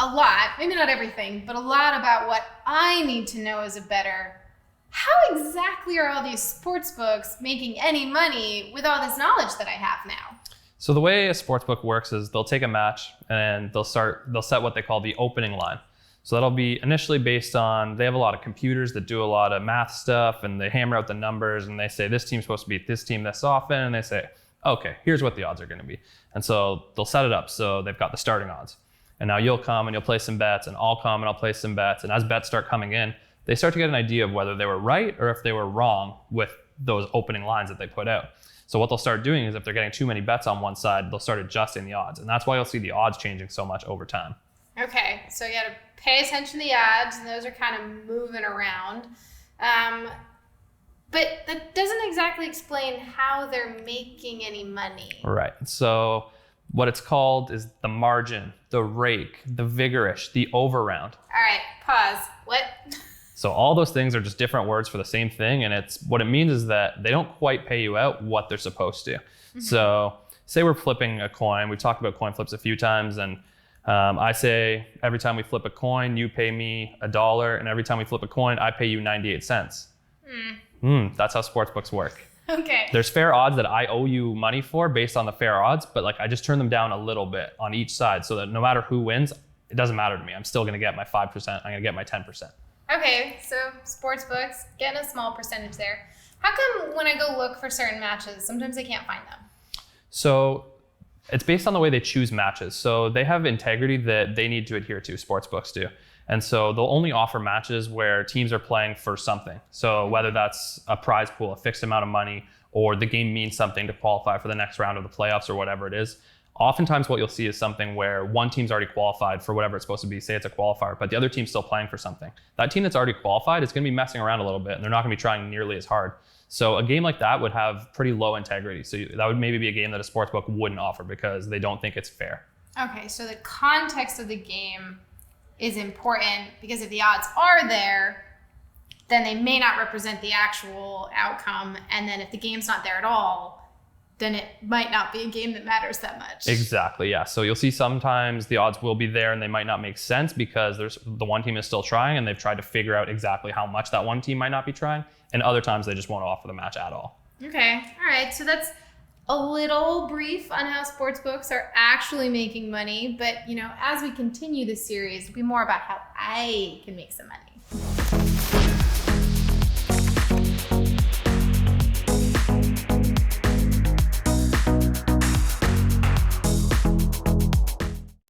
a lot, maybe not everything, but a lot about what I need to know as a bettor. How exactly are all these sports books making any money with all this knowledge that I have now? So the way a sportsbook works is they'll take a match and they'll set what they call the opening line. So that'll be initially based on, they have a lot of computers that do a lot of math stuff and they hammer out the numbers and they say this team's supposed to beat this team this often, and they say, okay, here's what the odds are going to be. And so they'll set it up so they've got the starting odds. And now you'll come and you'll place some bets, and I'll come and I'll place some bets. And as bets start coming in, they start to get an idea of whether they were right or if they were wrong with those opening lines that they put out. So what they'll start doing is if they're getting too many bets on one side, they'll start adjusting the odds. And that's why you'll see the odds changing so much over time. Okay, so you got to pay attention to the odds, and those are kind of moving around. But that doesn't exactly explain how they're making any money. Right. So what it's called is the margin, the rake, the vigorish, the over round. All right, pause. What? So all those things are just different words for the same thing. And it's what it means is that they don't quite pay you out what they're supposed to. Mm-hmm. So say we're flipping a coin. We've talked about coin flips a few times. And I say every time we flip a coin, you pay me $1. And every time we flip a coin, I pay you 98 cents. That's how sportsbooks work. Okay. There's fair odds that I owe you money for based on the fair odds, but like I just turn them down a little bit on each side so that no matter who wins, it doesn't matter to me. I'm still going to get my 5%. I'm going to get my 10%. Okay, so sports books, getting a small percentage there. How come when I go look for certain matches, sometimes I can't find them? So it's based on the way they choose matches. So they have integrity that they need to adhere to, sports books do. And so they'll only offer matches where teams are playing for something. So whether that's a prize pool, a fixed amount of money, or the game means something to qualify for the next round of the playoffs or whatever it is. Oftentimes what you'll see is something where one team's already qualified for whatever it's supposed to be, say it's a qualifier, but the other team's still playing for something. That team that's already qualified is going to be messing around a little bit and they're not going to be trying nearly as hard. So a game like that would have pretty low integrity. So that would maybe be a game that a sportsbook wouldn't offer because they don't think it's fair. Okay, so the context of the game is important because if the odds are there, then they may not represent the actual outcome. And then if the game's not there at all, then it might not be a game that matters that much. Exactly, yeah. So you'll see sometimes the odds will be there and they might not make sense because the one team is still trying and they've tried to figure out exactly how much that one team might not be trying. And other times they just won't offer the match at all. Okay, all right. So that's a little brief on how sportsbooks are actually making money. But, as we continue this series, it'll be more about how I can make some money.